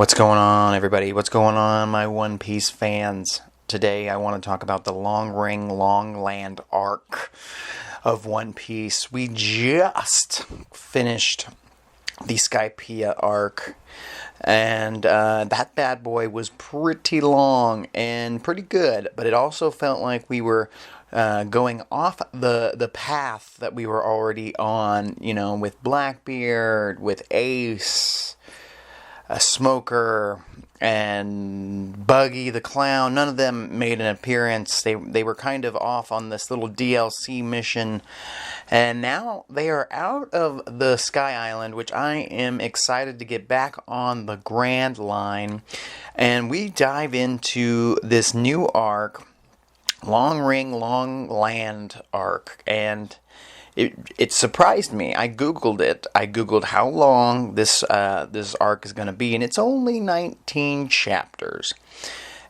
What's going on, everybody? What's going on, my One Piece fans? Today I want to talk about the Long Ring, Long Land arc of One Piece. We just finished the Skypeia arc, and that bad boy was pretty long and pretty good, but it also felt like we were going off the path that we were already on, with Blackbeard, with Ace, a Smoker, and Buggy the Clown. None of them made an appearance. They were kind of off on this little DLC mission, and now they are out of the Sky Island, which I am excited to get back on the Grand Line, and we dive into this new arc, Long Ring, Long Land arc, and it surprised me. I googled it. I googled how long this arc is going to be, and it's only 19 chapters.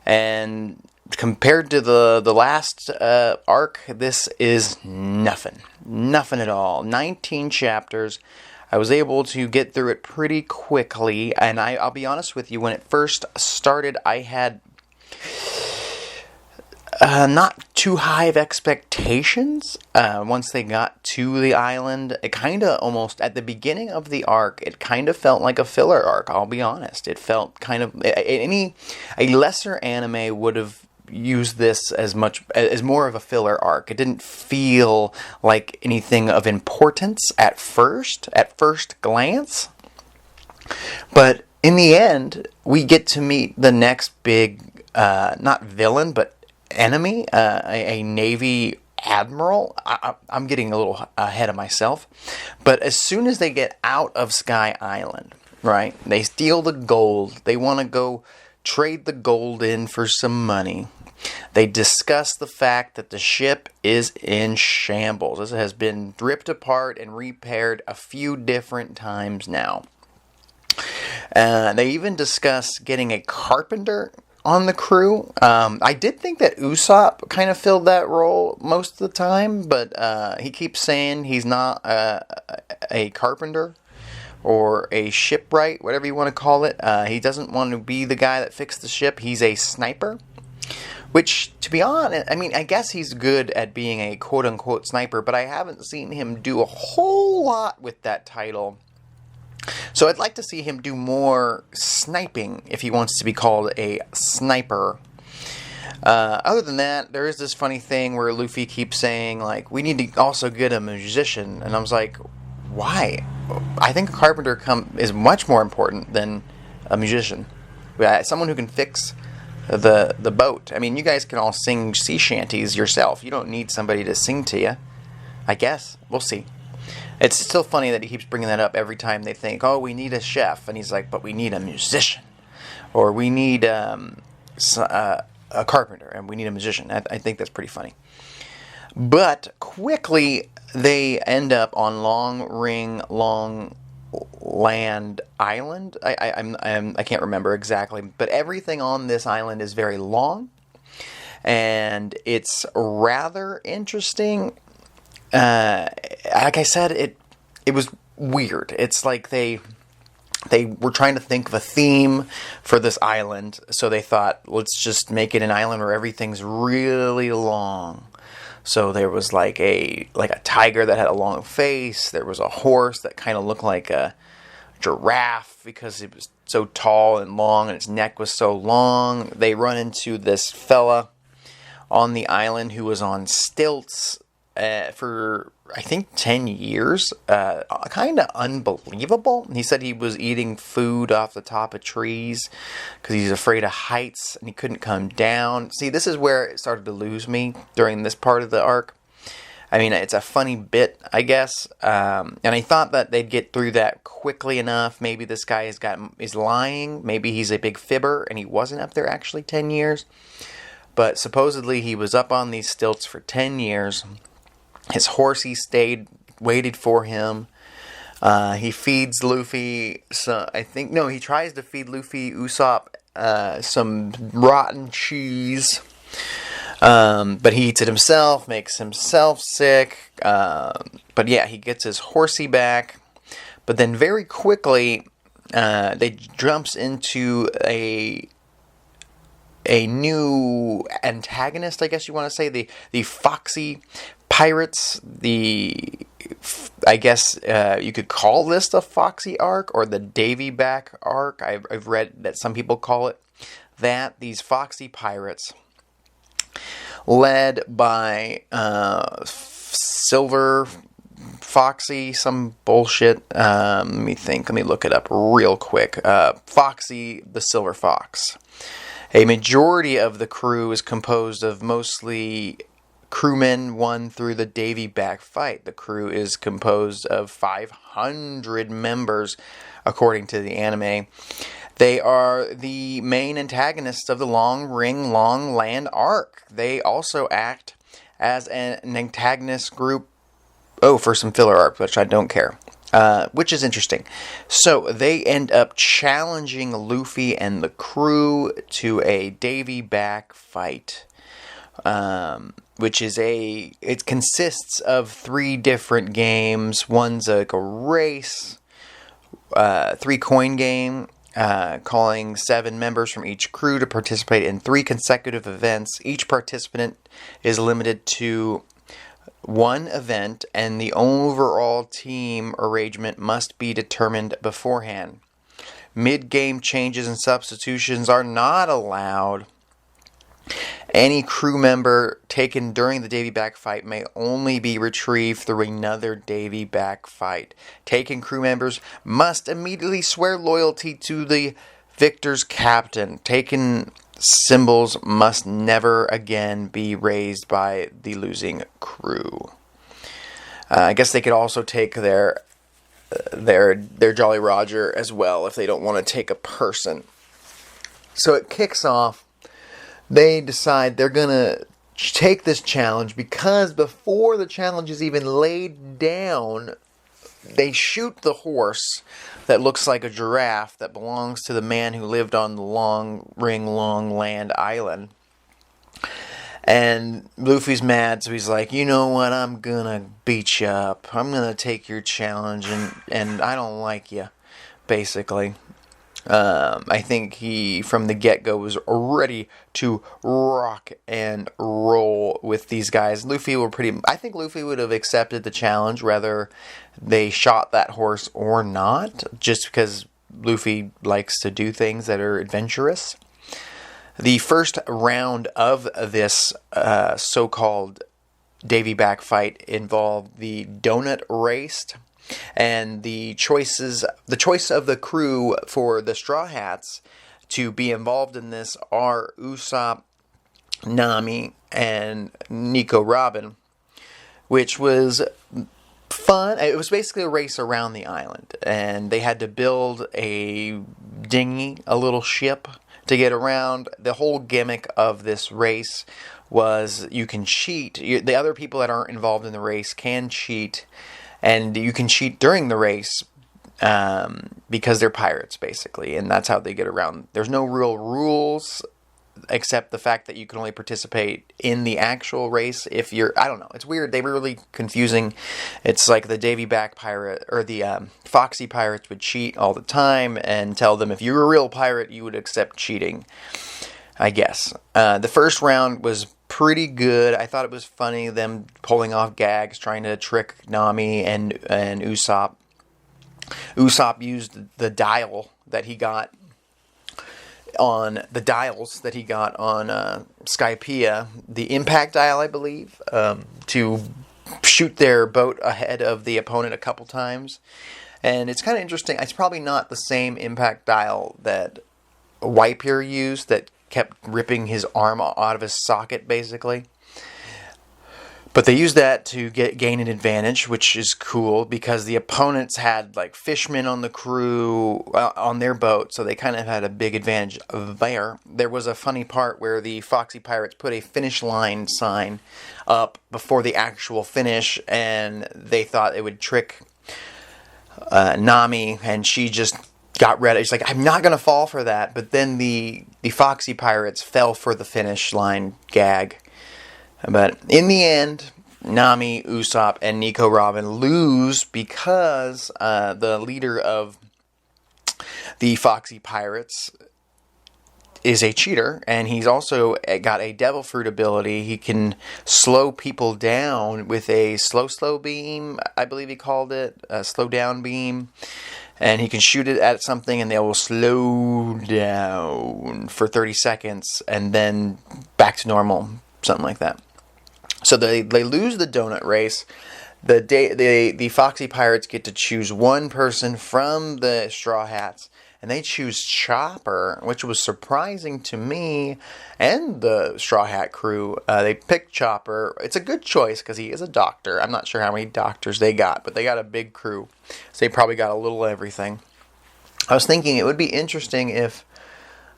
And compared to the last arc, this is nothing at all. 19 chapters. I was able to get through it pretty quickly, and I'll be honest with you. When it first started, I had not too high of expectations. Once they got to the island, it kind of almost, at the beginning of the arc, it kind of felt like a filler arc, I'll be honest. It felt kind of, a lesser anime would have used this as more of a filler arc. It didn't feel like anything of importance at first glance. But in the end, we get to meet the next big, not villain, but enemy, a Navy Admiral. I'm getting a little ahead of myself. But as soon as they get out of Sky Island, right, they steal the gold. They want to go trade the gold in for some money. They discuss the fact that the ship is in shambles. This has been ripped apart and repaired a few different times now. They even discuss getting a carpenter on the crew. I did think that Usopp kind of filled that role most of the time, but he keeps saying he's not a carpenter or a shipwright, whatever you want to call it. He doesn't want to be the guy that fixed the ship. He's a sniper, which, to be honest, I guess he's good at being a quote-unquote sniper, but I haven't seen him do a whole lot with that title. So I'd like to see him do more sniping if he wants to be called a sniper. Other than that, there is this funny thing where Luffy keeps saying, like, we need to also get a musician. And I was like, why? I think a carpenter is much more important than a musician. Someone who can fix the boat. You guys can all sing sea shanties yourself. You don't need somebody to sing to you. I guess. We'll see. It's still funny that he keeps bringing that up every time they think, oh, we need a chef. And he's like, but we need a musician. Or we need a carpenter, and we need a musician. I think that's pretty funny. But quickly, they end up on Long Ring, Long Land Island. I can't remember exactly. But everything on this island is very long. And it's rather interesting. Like I said, it was weird. It's like they were trying to think of a theme for this island, so they thought, let's just make it an island where everything's really long. So there was like a tiger that had a long face. There was a horse that kind of looked like a giraffe because it was so tall and long, and its neck was so long. They run into this fella on the island who was on stilts for, I think, 10 years. Kind of unbelievable. He said he was eating food off the top of trees because he's afraid of heights and he couldn't come down. See, this is where it started to lose me during this part of the arc. It's a funny bit, I guess. And I thought that they'd get through that quickly enough. Maybe this guy is lying. Maybe he's a big fibber and he wasn't up there actually 10 years. But supposedly he was up on these stilts for 10 years. His horsey waited for him. He feeds Luffy, he tries to feed Luffy, Usopp, some rotten cheese. But he eats it himself, makes himself sick. But yeah, he gets his horsey back. But then very quickly, they jumps into a new antagonist, I guess you want to say, the Foxy Pirates. I guess you could call this the Foxy Arc or the Davy Back Arc. I've read that some people call it that. These Foxy Pirates, led by Silver Foxy, some bullshit. Let me think. Let me look it up real quick. Foxy the Silver Fox. A majority of the crew is composed of mostly crewmen won through the Davy Back Fight. The crew is composed of 500 members, according to the anime. They are the main antagonists of the Long Ring Long Land arc. They also act as an antagonist group. Oh, for some filler arc, which I don't care. Which is interesting. So they end up challenging Luffy and the crew to a Davy Back fight, which is it consists of 3 different games. One's like a race, 3-coin game, calling 7 members from each crew to participate in 3 consecutive events. Each participant is limited to 1 event, and the overall team arrangement must be determined beforehand. Mid-game changes and substitutions are not allowed. Any crew member taken during the Davy Back fight may only be retrieved through another Davy Back fight. Taken crew members must immediately swear loyalty to the victor's captain. Taken symbols must never again be raised by the losing crew. I guess they could also take their Jolly Roger as well if they don't want to take a person. So it kicks off. They decide they're gonna take this challenge because before the challenge is even laid down, they shoot the horse that looks like a giraffe that belongs to the man who lived on the Long Ring Long Land island. And Luffy's mad, so he's like, you know what, I'm gonna beat you up. I'm gonna take your challenge, and I don't like you, basically. I think he, from the get-go, was ready to rock and roll with these guys. I think Luffy would have accepted the challenge, whether they shot that horse or not, just because Luffy likes to do things that are adventurous. The first round of this so-called Davy Back fight involved the donut race, and the choice of the crew for the Straw Hats to be involved in this are Usopp, Nami, and Nico Robin, which was fun. It was basically a race around the island, and they had to build a dinghy, a little ship, to get around. The whole gimmick of this race was you can cheat. The other people that aren't involved in the race can cheat, and you can cheat during the race because they're pirates, basically, and that's how they get around. There's no real rules except the fact that you can only participate in the actual race if you're, I don't know, it's weird. They were really confusing. It's like the Davy Back pirate, or the Foxy pirates would cheat all the time and tell them if you were a real pirate, you would accept cheating, I guess. The first round was pretty good. I thought it was funny, them pulling off gags, trying to trick Nami and Usopp. Usopp used the dials that he got on Skypeia, the impact dial, I believe, to shoot their boat ahead of the opponent a couple times. And it's kind of interesting. It's probably not the same impact dial that Whitebeard used that kept ripping his arm out of his socket, basically. But they used that to gain an advantage, which is cool, because the opponents had like fishermen on the crew, on their boat, so they kind of had a big advantage there. There was a funny part where the Foxy Pirates put a finish line sign up before the actual finish, and they thought it would trick Nami, and she just got ready. She's like, I'm not going to fall for that. But then the Foxy Pirates fell for the finish line gag. But in the end, Nami, Usopp, and Nico Robin lose because the leader of The Foxy Pirates is a cheater, and he's also got a devil fruit ability. He can slow people down with a slow beam, I believe he called it, a slow down beam. And he can shoot it at something and they will slow down for 30 seconds and then back to normal, something like that. So they lose the donut race. The Foxy Pirates get to choose one person from the Straw Hats, and they choose Chopper, which was surprising to me and the Straw Hat crew. They picked Chopper. It's a good choice because he is a doctor. I'm not sure how many doctors they got, but they got a big crew, so they probably got a little everything. I was thinking it would be interesting if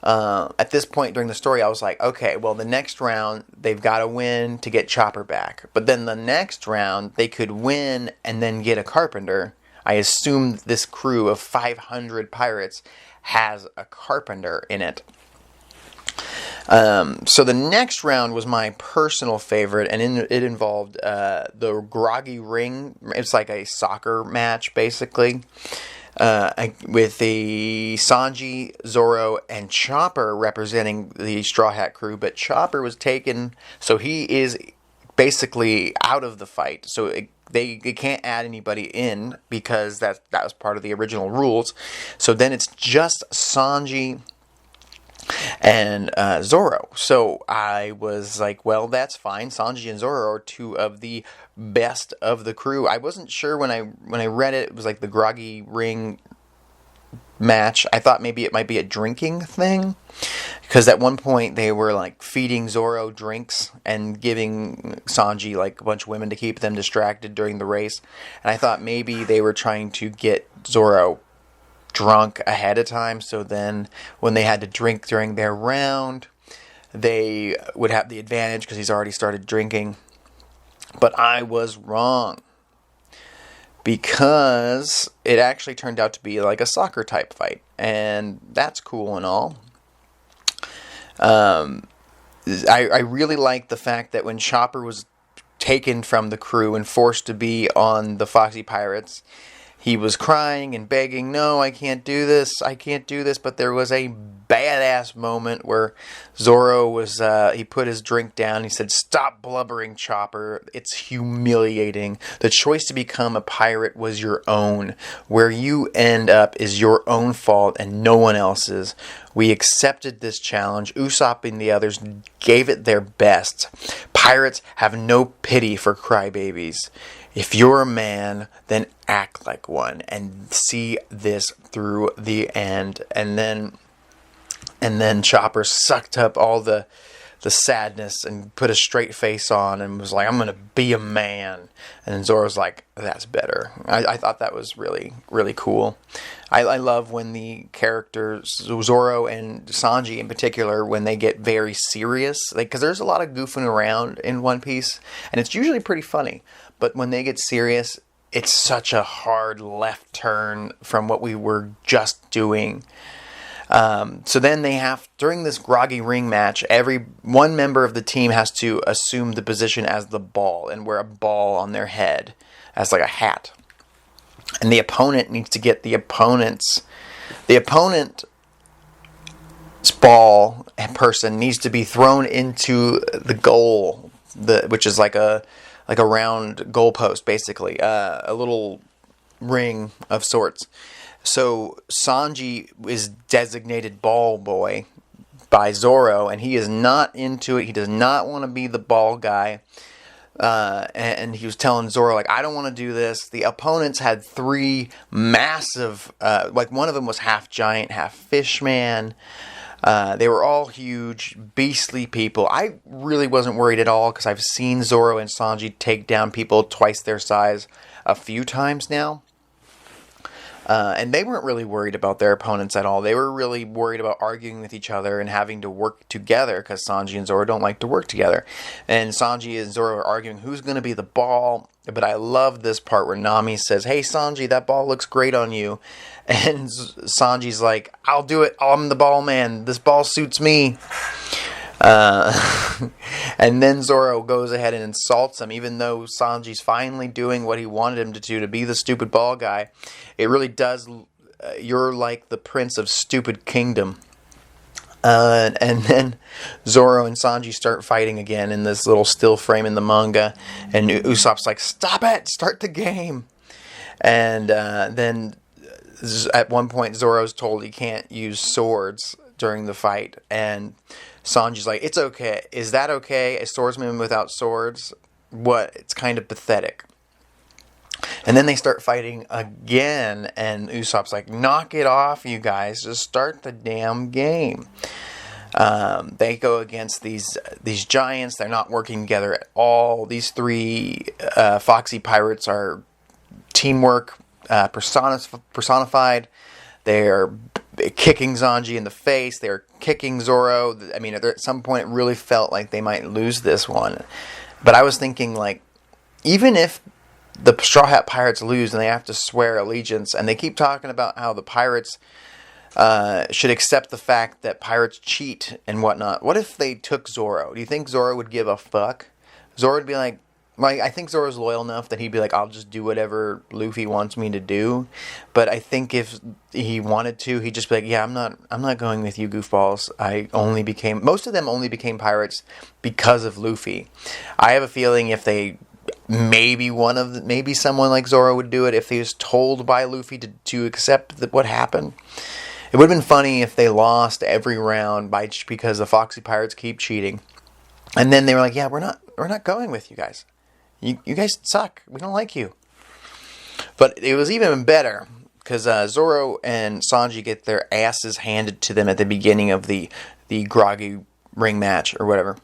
at this point during the story I was like, okay, well, the next round they've got to win to get Chopper back, but then the next round they could win and then get a carpenter. I assume this crew of 500 pirates has a carpenter in it. So the next round was my personal favorite, and it involved the Groggy ring. It's like a soccer match, basically, with the Sanji, Zoro, and Chopper representing the Straw Hat crew. But Chopper was taken, so he is basically out of the fight. So they can't add anybody in because that was part of the original rules. So then it's just Sanji and Zoro. So I was like, well, that's fine. Sanji and Zoro are two of the best of the crew. I wasn't sure when I read it. It was like the Groggy ring match. I thought maybe it might be a drinking thing, because at one point they were like feeding Zoro drinks and giving Sanji like a bunch of women to keep them distracted during the race, and I thought maybe they were trying to get Zoro drunk ahead of time, so then when they had to drink during their round they would have the advantage because he's already started drinking. But I was wrong, because it actually turned out to be like a soccer type fight, and that's cool and all. I really like the fact that when Chopper was taken from the crew and forced to be on the Foxy Pirates, he was crying and begging, no, I can't do this, but there was a badass moment where Zoro was, he put his drink down, he said, stop blubbering, Chopper, it's humiliating. The choice to become a pirate was your own. Where you end up is your own fault and no one else's. We accepted this challenge. Usopp and the others gave it their best. Pirates have no pity for crybabies. If you're a man, then act like one and see this through the end. And then Chopper sucked up all the sadness and put a straight face on and was like, I'm going to be a man. And then Zoro's like, that's better. I thought that was really, really cool. I love when the characters, Zoro and Sanji in particular, when they get very serious. Because there's a lot of goofing around in One Piece, and it's usually pretty funny. But when they get serious, it's such a hard left turn from what we were just doing. So then they have, during this Groggy ring match, every one member of the team has to assume the position as the ball and wear a ball on their head as like a hat. And the opponent needs to get the opponent's ball person needs to be thrown into the goal, which is like a round goalpost, basically, a little ring of sorts. So Sanji is designated ball boy by Zoro, and he is not into it. He does not want to be the ball guy. And he was telling Zoro, like, I don't want to do this. The opponents had three massive, like one of them was half giant, half fish man. They were all huge, beastly people. I really wasn't worried at all because I've seen Zoro and Sanji take down people twice their size a few times now. And they weren't really worried about their opponents at all. They were really worried about arguing with each other and having to work together because Sanji and Zoro don't like to work together. And Sanji and Zoro are arguing who's going to be the ball. But I love this part where Nami says, hey, Sanji, that ball looks great on you. And Sanji's like, I'll do it. I'm the ball man. This ball suits me. And then Zoro goes ahead and insults him, even though Sanji's finally doing what he wanted him to do, to be the stupid ball guy. It really does you're like the Prince of Stupid Kingdom. And then Zoro and Sanji start fighting again in this little still frame in the manga. And Usopp's like, stop it! Start the game! And then at one point Zoro's told he can't use swords during the fight. And Sanji's like, it's okay. Is that okay? A swordsman without swords? What? It's kind of pathetic. And then they start fighting again, and Usopp's like, knock it off, you guys. Just start the damn game. They go against these giants. They're not working together at all. These three Foxy pirates are teamwork personified. They're kicking Sanji in the face. They're kicking Zoro. I mean, at some point it really felt like they might lose this one. But I was thinking, like, even if the Straw Hat Pirates lose and they have to swear allegiance, and they keep talking about how the pirates should accept the fact that pirates cheat and whatnot. What if they took Zoro? Do you think Zoro would give a fuck? Zoro would be like, I think Zoro's loyal enough that he'd be like, I'll just do whatever Luffy wants me to do. But I think if he wanted to, he'd just be like, yeah, I'm not going with you goofballs. Most of them only became pirates because of Luffy. I have a feeling if they, maybe someone like Zoro would do it if he was told by Luffy to accept what happened. It would have been funny if they lost every round because the Foxy Pirates keep cheating. And then they were like, yeah, we're not going with you guys. You guys suck. We don't like you. But it was even better because Zoro and Sanji get their asses handed to them at the beginning of the Groggy ring match or whatever.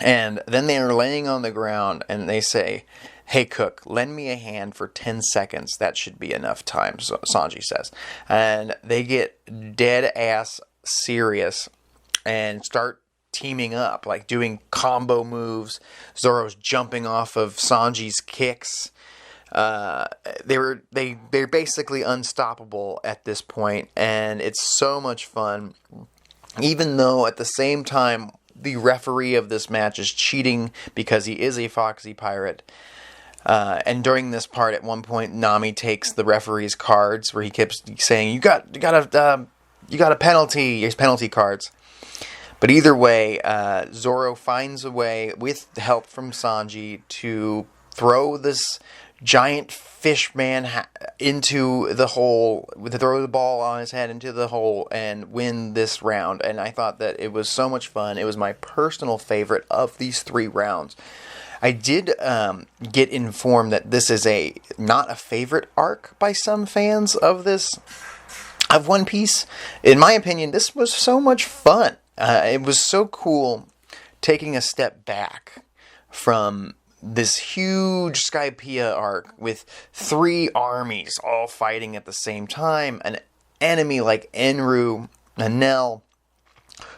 And then they are laying on the ground and they say, hey, Cook, lend me a hand for 10 seconds. That should be enough time, Sanji says. And they get dead-ass serious and start teaming up, like doing combo moves. Zoro's jumping off of Sanji's kicks. They're basically unstoppable at this point, and it's so much fun. Even though at the same time, the referee of this match is cheating because he is a Foxy Pirate. And during this part, at one point, Nami takes the referee's cards, where he keeps saying, "You got a penalty." His penalty cards. But either way, Zoro finds a way, with help from Sanji, to throw this giant fish man into the hole, throw the ball on his head into the hole, and win this round. And I thought that it was so much fun. It was my personal favorite of these 3 rounds. I did get informed that this is not a favorite arc by some fans of One Piece. In my opinion, this was so much fun. It was so cool taking a step back from this huge Skypeia arc with 3 armies all fighting at the same time. An enemy like Enru, Enel,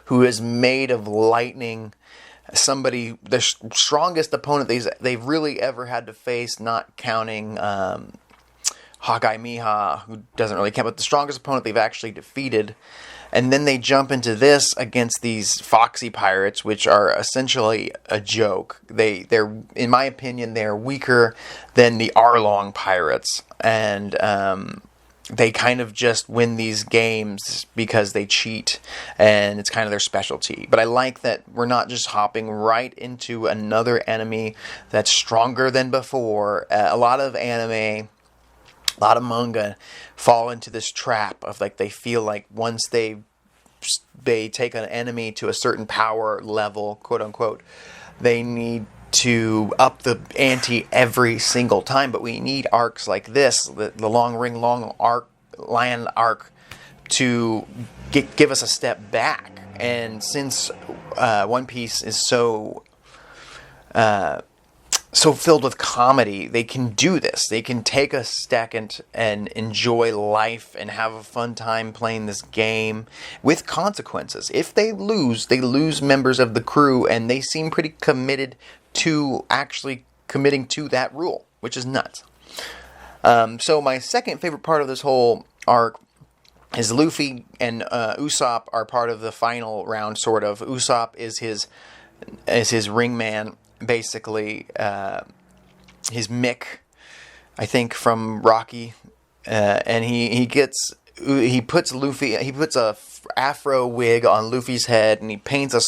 who is made of lightning. The strongest opponent they've really ever had to face, not counting Hawkeye Miha, who doesn't really count, but the strongest opponent they've actually defeated. And then they jump into this against these Foxy Pirates, which are essentially a joke. They're, in my opinion, they're weaker than the Arlong Pirates. And they kind of just win these games because they cheat, and it's kind of their specialty. But I like that we're not just hopping right into another enemy that's stronger than before. A lot of anime, a lot of manga fall into this trap of, like, they feel like once they take an enemy to a certain power level, quote unquote, they need to up the ante every single time. But we need arcs like this, the long land arc, to give us a step back. And since One Piece is so filled with comedy, they can do this. They can take a second and enjoy life and have a fun time playing this game with consequences. If they lose members of the crew, and they seem pretty committed to actually committing to that rule, which is nuts. So my second favorite part of this whole arc is Luffy and Usopp are part of the final round, sort of. Usopp is his ring man, basically. His Mick, I think, from Rocky. And he gets he puts a afro wig on Luffy's head, and he paints a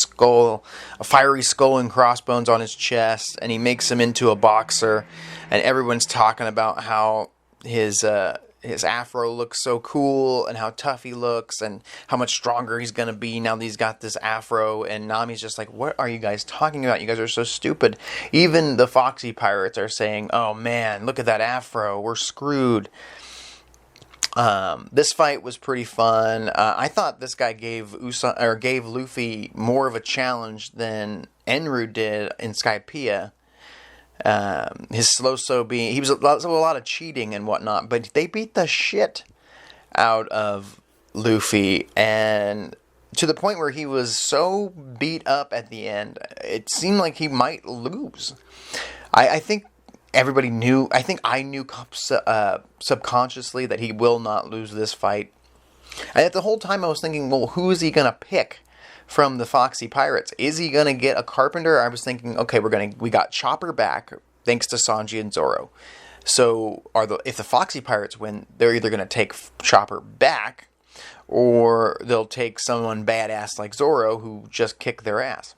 fiery skull and crossbones on his chest, and he makes him into a boxer, and everyone's talking about how his afro looks so cool, and how tough he looks, and how much stronger he's gonna be now that he's got this afro. And Nami's just like, what are you guys talking about? You guys are so stupid. Even the Foxy pirates are saying, oh man, look at that afro, we're screwed. This fight was pretty fun. I thought this guy gave Luffy more of a challenge than Enru did in Skypeia. His slow being, he was a lot of cheating and whatnot, but they beat the shit out of Luffy, and to the point where he was so beat up at the end, it seemed like he might lose. I think everybody knew, I think I knew subconsciously that he will not lose this fight. And at the whole time I was thinking, well, who is he going to pick from the Foxy Pirates? Is he going to get a Carpenter? I was thinking, okay, we got Chopper back, thanks to Sanji and Zoro. So if the Foxy Pirates win, they're either going to take Chopper back, or they'll take someone badass like Zoro who just kicked their ass.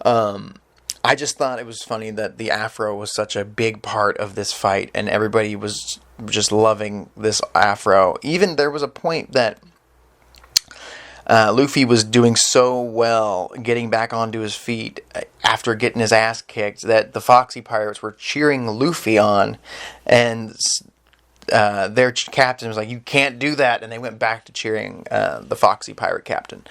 I just thought it was funny that the afro was such a big part of this fight, and everybody was just loving this afro. Even there was a point that Luffy was doing so well getting back onto his feet after getting his ass kicked that the Foxy Pirates were cheering Luffy on, and their captain was like, you can't do that, and they went back to cheering the Foxy Pirate captain.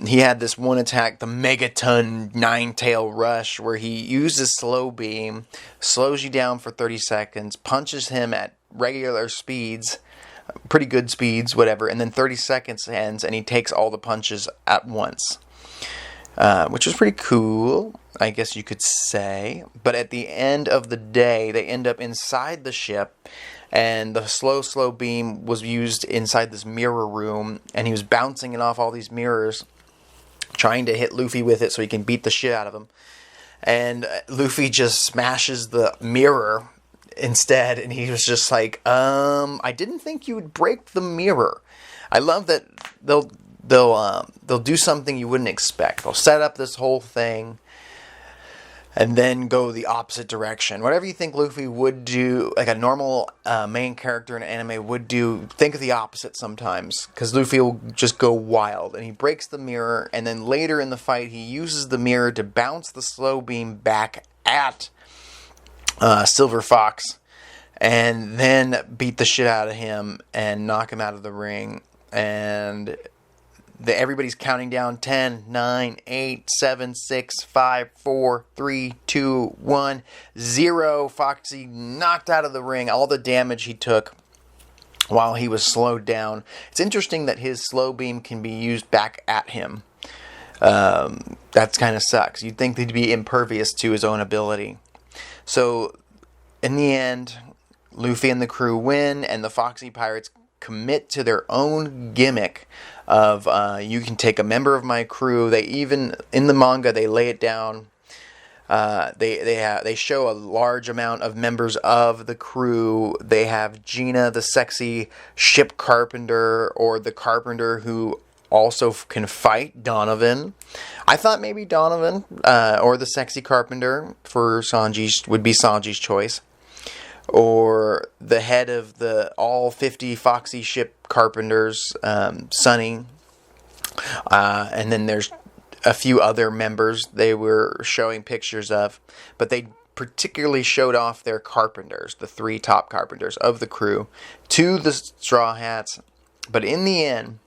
He had this one attack, the Megaton Nine-Tail Rush, where he uses slow beam, slows you down for 30 seconds, punches him at regular speeds, pretty good speeds, whatever, and then 30 seconds ends, and he takes all the punches at once. Which was pretty cool, I guess you could say. But at the end of the day, they end up inside the ship, and the slow beam was used inside this mirror room, and he was bouncing it off all these mirrors, trying to hit Luffy with it so he can beat the shit out of him. And Luffy just smashes the mirror instead, and he was just like, I didn't think you would break the mirror. I love that they'll do something you wouldn't expect. They'll set up this whole thing and then go the opposite direction. Whatever you think Luffy would do, like a normal main character in anime would do, think of the opposite sometimes, because Luffy will just go wild, and he breaks the mirror, and then later in the fight he uses the mirror to bounce the slow beam back at Silver Fox, and then beat the shit out of him and knock him out of the ring. And everybody's counting down 10, 9, 8, 7, 6, 5, 4, 3, 2, 1, 0. Foxy knocked out of the ring. All the damage he took while he was slowed down. It's interesting that his slow beam can be used back at him. That kind of sucks. You'd think he'd be impervious to his own ability. So, in the end, Luffy and the crew win, and the Foxy Pirates commit to their own gimmick of you can take a member of my crew. They even, in the manga, they lay it down. They show a large amount of members of the crew. They have Gina, the sexy ship carpenter, or the carpenter who also can fight, Donovan. I thought maybe Donovan or the sexy carpenter for would be Sanji's choice. Or the head of the all 50 Foxy ship carpenters, Sunny. And then there's a few other members they were showing pictures of. But they particularly showed off their carpenters, the 3 top carpenters of the crew, to the Straw Hats. But in the end,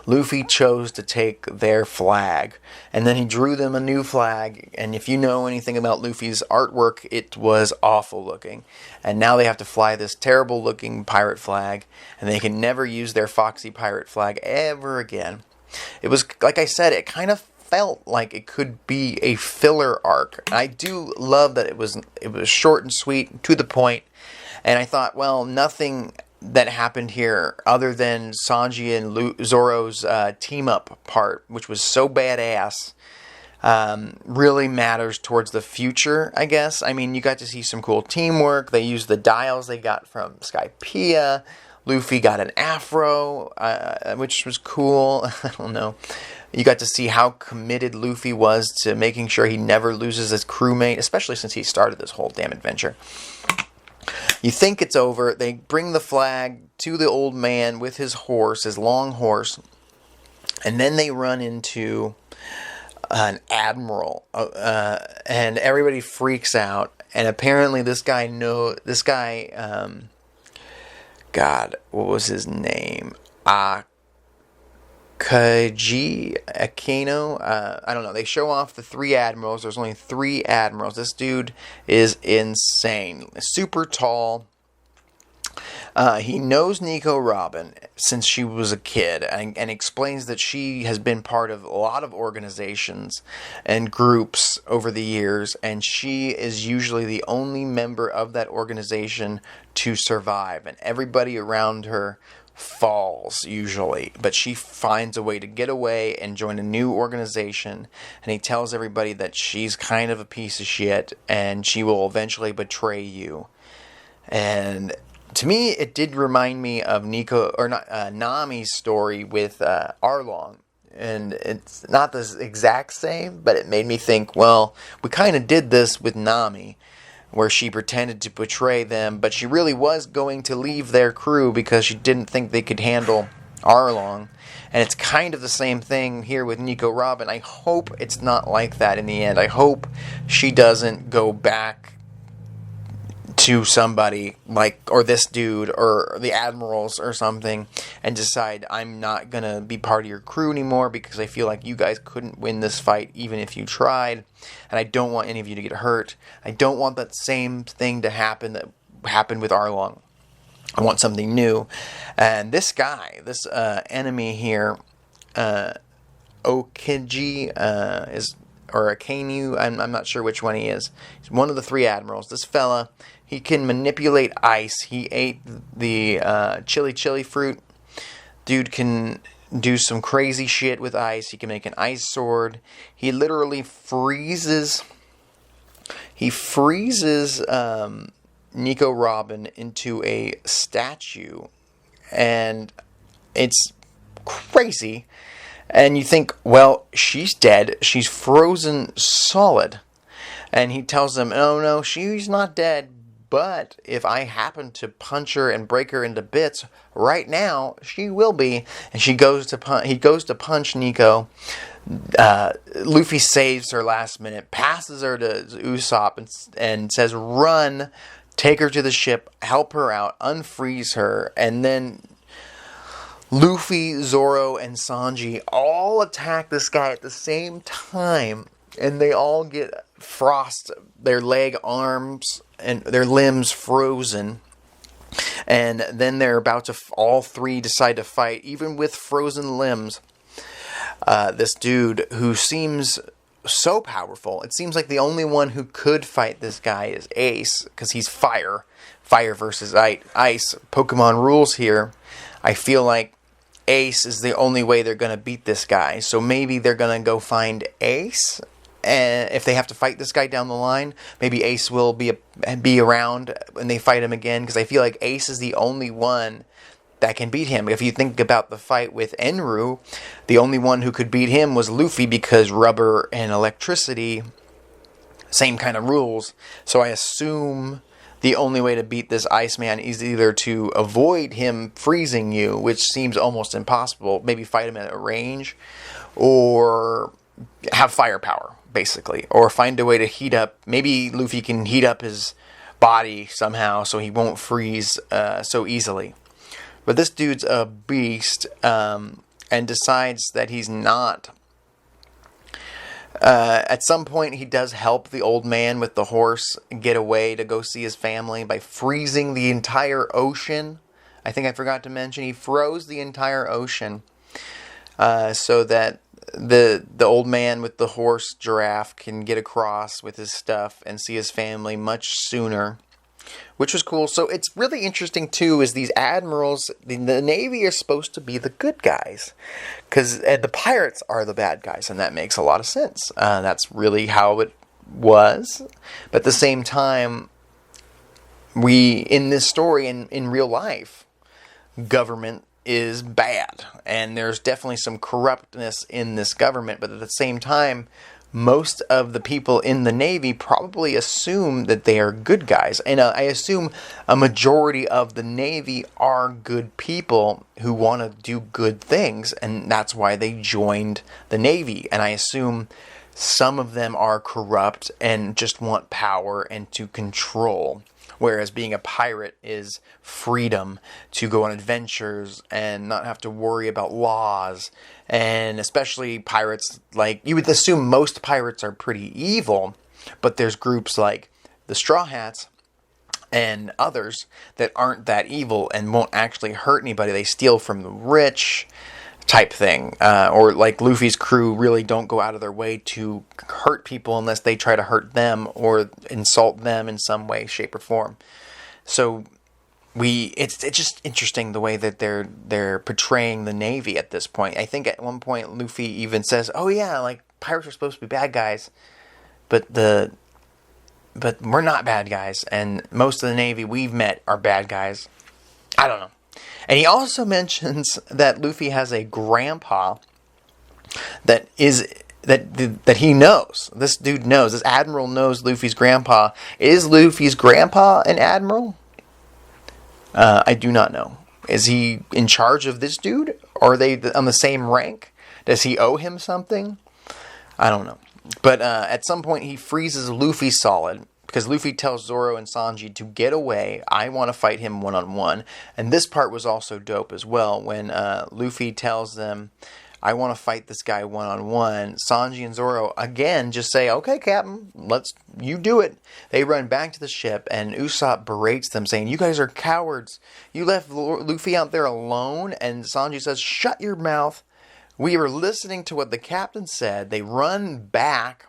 Luffy chose to take their flag, and then he drew them a new flag, and if you know anything about Luffy's artwork, it was awful looking, and now they have to fly this terrible looking pirate flag, and they can never use their Foxy pirate flag ever again. It was, like I said, it kind of felt like it could be a filler arc. I do love that it was short and sweet, to the point, and I thought, well, nothing that happened here other than Sanji and Zoro's team up part, which was so badass, really matters towards the future, I guess. I mean, you got to see some cool teamwork. They used the dials they got from Skypeia. Luffy got an afro, which was cool. I don't know. You got to see how committed Luffy was to making sure he never loses his crewmate, especially since he started this whole damn adventure. You think it's over. They bring the flag to the old man with his horse, his long horse. And then they run into an Admiral. And everybody freaks out. And apparently this guy, God, what was his name? Aokiji, Akeno, I don't know. They show off the 3 admirals. There's only 3 admirals. This dude is insane. Super tall. He knows Nico Robin since she was a kid, and explains that she has been part of a lot of organizations and groups over the years, and she is usually the only member of that organization to survive, and everybody around her falls usually, but she finds a way to get away and join a new organization. And he tells everybody that she's kind of a piece of shit and she will eventually betray you. And to me, it did remind me of Nami's story with Arlong. And it's not the exact same, but it made me think, well, we kind of did this with Nami, where she pretended to betray them, but she really was going to leave their crew because she didn't think they could handle Arlong. And it's kind of the same thing here with Nico Robin. I hope it's not like that in the end. I hope she doesn't go back to somebody or this dude or the admirals or something and decide, I'm not going to be part of your crew anymore because I feel like you guys couldn't win this fight even if you tried, and I don't want any of you to get hurt. I don't want that same thing to happen that happened with Arlong. I want something new. And this guy, this enemy here, Aokiji, or Akenu, I'm not sure which one he is. He's one of the 3 admirals. This fella, he can manipulate ice. He ate the chili fruit. Dude can do some crazy shit with ice. He can make an ice sword. He literally freezes. He freezes Nico Robin into a statue, and it's crazy. And you think, well, she's dead. She's frozen solid. And he tells them, oh no, she's not dead. But if I happen to punch her and break her into bits right now, she will be. And he goes to punch Nico. Luffy saves her last minute, passes her to Usopp and says, run, take her to the ship, help her out, unfreeze her. And then Luffy, Zoro, and Sanji all attack this guy at the same time. And they all get frost, their leg, arms, and their limbs frozen. And then they're about to, all 3 decide to fight, even with frozen limbs. This dude who seems so powerful. It seems like the only one who could fight this guy is Ace, because he's fire. Fire versus ice. Pokemon rules here. I feel like Ace is the only way they're going to beat this guy. So maybe they're going to go find Ace. And if they have to fight this guy down the line, maybe Ace will be around and they fight him again. Because I feel like Ace is the only one that can beat him. If you think about the fight with Enru, the only one who could beat him was Luffy because rubber and electricity, same kind of rules. So I assume the only way to beat this Iceman is either to avoid him freezing you, which seems almost impossible, maybe fight him at a range, or have firepower, basically, or find a way to heat up. Maybe Luffy can heat up his body somehow so he won't freeze so easily. But this dude's a beast, and decides that he's not. At some point, he does help the old man with the horse get away to go see his family by freezing the entire ocean. I think I forgot to mention, he froze the entire ocean so that the old man with the horse giraffe can get across with his stuff and see his family much sooner, which was cool. So it's really interesting too, is these admirals, the Navy are supposed to be the good guys, because the pirates are the bad guys, and that makes a lot of sense. That's really how it was. But at the same time, we, in this story, in real life, government is bad, and there's definitely some corruptness in this government, but at the same time, most of the people in the Navy probably assume that they are good guys. And I assume a majority of the Navy are good people who want to do good things, and that's why they joined the Navy. And I assume some of them are corrupt and just want power and to control. Whereas being a pirate is freedom to go on adventures and not have to worry about laws. And especially pirates, like, you would assume most pirates are pretty evil, but there's groups like the Straw Hats and others that aren't that evil and won't actually hurt anybody. They steal from the rich type thing. Or like Luffy's crew really don't go out of their way to hurt people unless they try to hurt them or insult them in some way, shape, or form. So it's just interesting the way that they're portraying the Navy at this point. I think at one point Luffy even says, "Oh yeah, like pirates are supposed to be bad guys, but we're not bad guys, and most of the Navy we've met are bad guys." I don't know. And he also mentions that Luffy has a grandpa that he knows. This dude knows. This Admiral knows Luffy's grandpa. Is Luffy's grandpa an Admiral? I do not know. Is he in charge of this dude? Or are they on the same rank? Does he owe him something? I don't know. But at some point he freezes Luffy solid, because Luffy tells Zoro and Sanji to get away. I want to fight him one-on-one. And this part was also dope as well. When Luffy tells them, I want to fight this guy one-on-one, Sanji and Zoro again just say, okay, Captain, you do it. They run back to the ship, and Usopp berates them, saying, you guys are cowards. You left Luffy out there alone. And Sanji says, shut your mouth. We were listening to what the captain said. They run back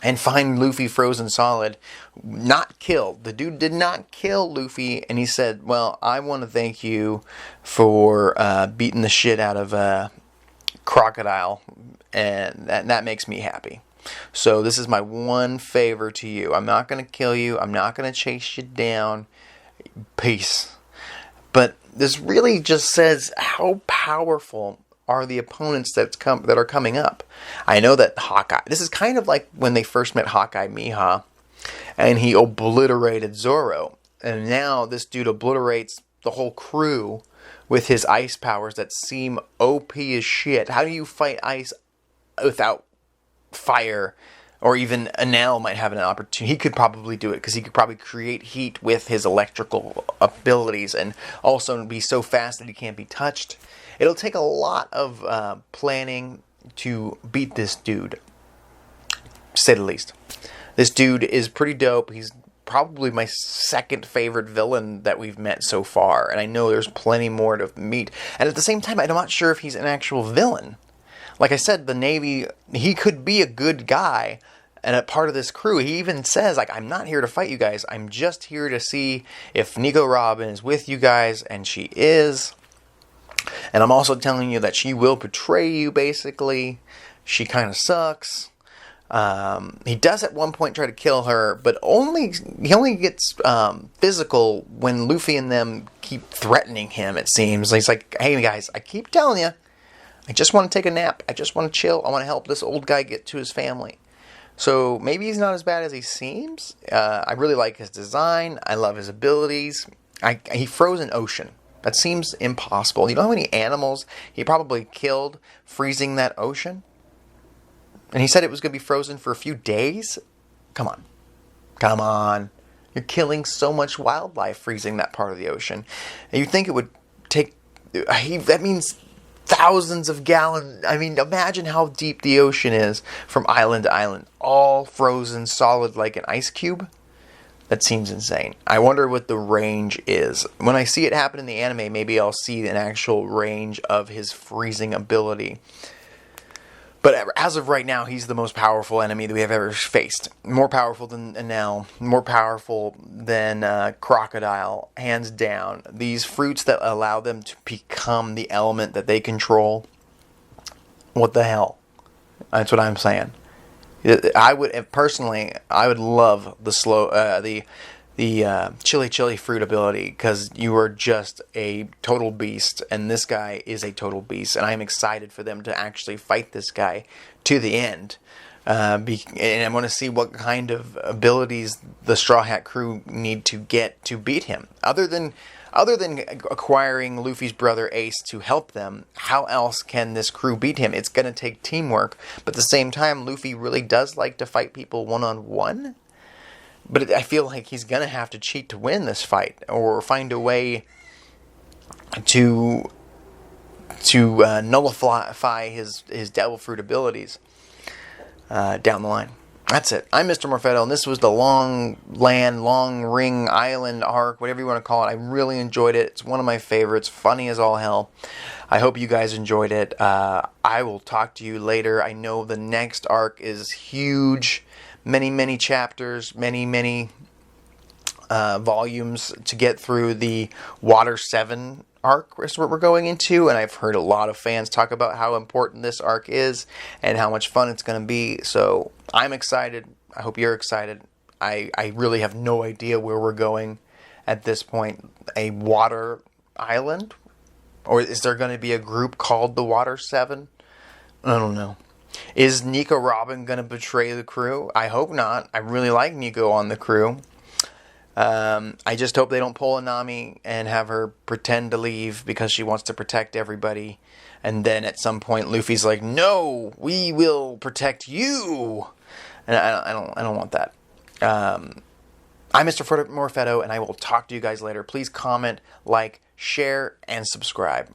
and find Luffy frozen solid, not killed. The dude did not kill Luffy, and he said, well, I want to thank you for beating the shit out of Crocodile, and that makes me happy. So this is my one favor to you. I'm not going to kill you. I'm not going to chase you down. Peace. But this really just says how powerful are the opponents that are coming up. I know that Hawkeye, this is kind of like when they first met Hawkeye Mihawk, and he obliterated Zoro. And now this dude obliterates the whole crew with his ice powers that seem OP as shit. How do you fight ice without fire? Or even Enel might have an opportunity. He could probably do it, because he could probably create heat with his electrical abilities, and also be so fast that he can't be touched. It'll take a lot of planning to beat this dude, to say the least. This dude is pretty dope. He's probably my second favorite villain that we've met so far, and I know there's plenty more to meet. And at the same time, I'm not sure if he's an actual villain. Like I said, the Navy, he could be a good guy and a part of this crew. He even says, like, I'm not here to fight you guys. I'm just here to see if Nico Robin is with you guys, and she is. And I'm also telling you that she will betray you, basically. She kind of sucks. He does at one point try to kill her, but he only gets physical when Luffy and them keep threatening him, it seems. He's like, hey guys, I keep telling you, I just want to take a nap. I just want to chill. I want to help this old guy get to his family. So maybe he's not as bad as he seems. I really like his design. I love his abilities. He froze an ocean. That seems impossible. You know how many animals he probably killed freezing that ocean? And he said it was going to be frozen for a few days? Come on. Come on. You're killing so much wildlife freezing that part of the ocean. And you'd think it would take... that means thousands of gallons. I mean, imagine how deep the ocean is from island to island. All frozen solid like an ice cube. That seems insane. I wonder what the range is. When I see it happen in the anime, maybe I'll see an actual range of his freezing ability. But as of right now, he's the most powerful enemy that we have ever faced. More powerful than Enel. More powerful than Crocodile. Hands down. These fruits that allow them to become the element that they control. What the hell? That's what I'm saying. I would personally. I would love the chili fruit ability, because you are just a total beast, and this guy is a total beast, and I'm excited for them to actually fight this guy to the end. And I want to see what kind of abilities the Straw Hat crew need to get to beat him. Other than acquiring Luffy's brother Ace to help them, how else can this crew beat him? It's going to take teamwork, but at the same time, Luffy really does like to fight people one-on-one. But I feel like he's going to have to cheat to win this fight, or find a way to nullify his Devil Fruit abilities down the line. That's it. I'm Mr. Morfetto, and this was the Long Ring Island arc, whatever you want to call it. I really enjoyed it. It's one of my favorites. Funny as all hell. I hope you guys enjoyed it. I will talk to you later. I know the next arc is huge. Many chapters. Many volumes to get through. The Water 7 arc is what we're going into, and I've heard a lot of fans talk about how important this arc is and how much fun it's going to be. So I'm excited. I hope you're excited. I really have no idea where we're going at this point. A water island? Or is there going to be a group called the Water 7? I don't know. Is Nico Robin going to betray the crew? I hope not. I really like Nico on the crew. I just hope they don't pull a Nami and have her pretend to leave because she wants to protect everybody. And then at some point Luffy's like, "No, we will protect you." And I don't want that. I'm Mr. Morfetto, and I will talk to you guys later. Please comment, like, share, and subscribe.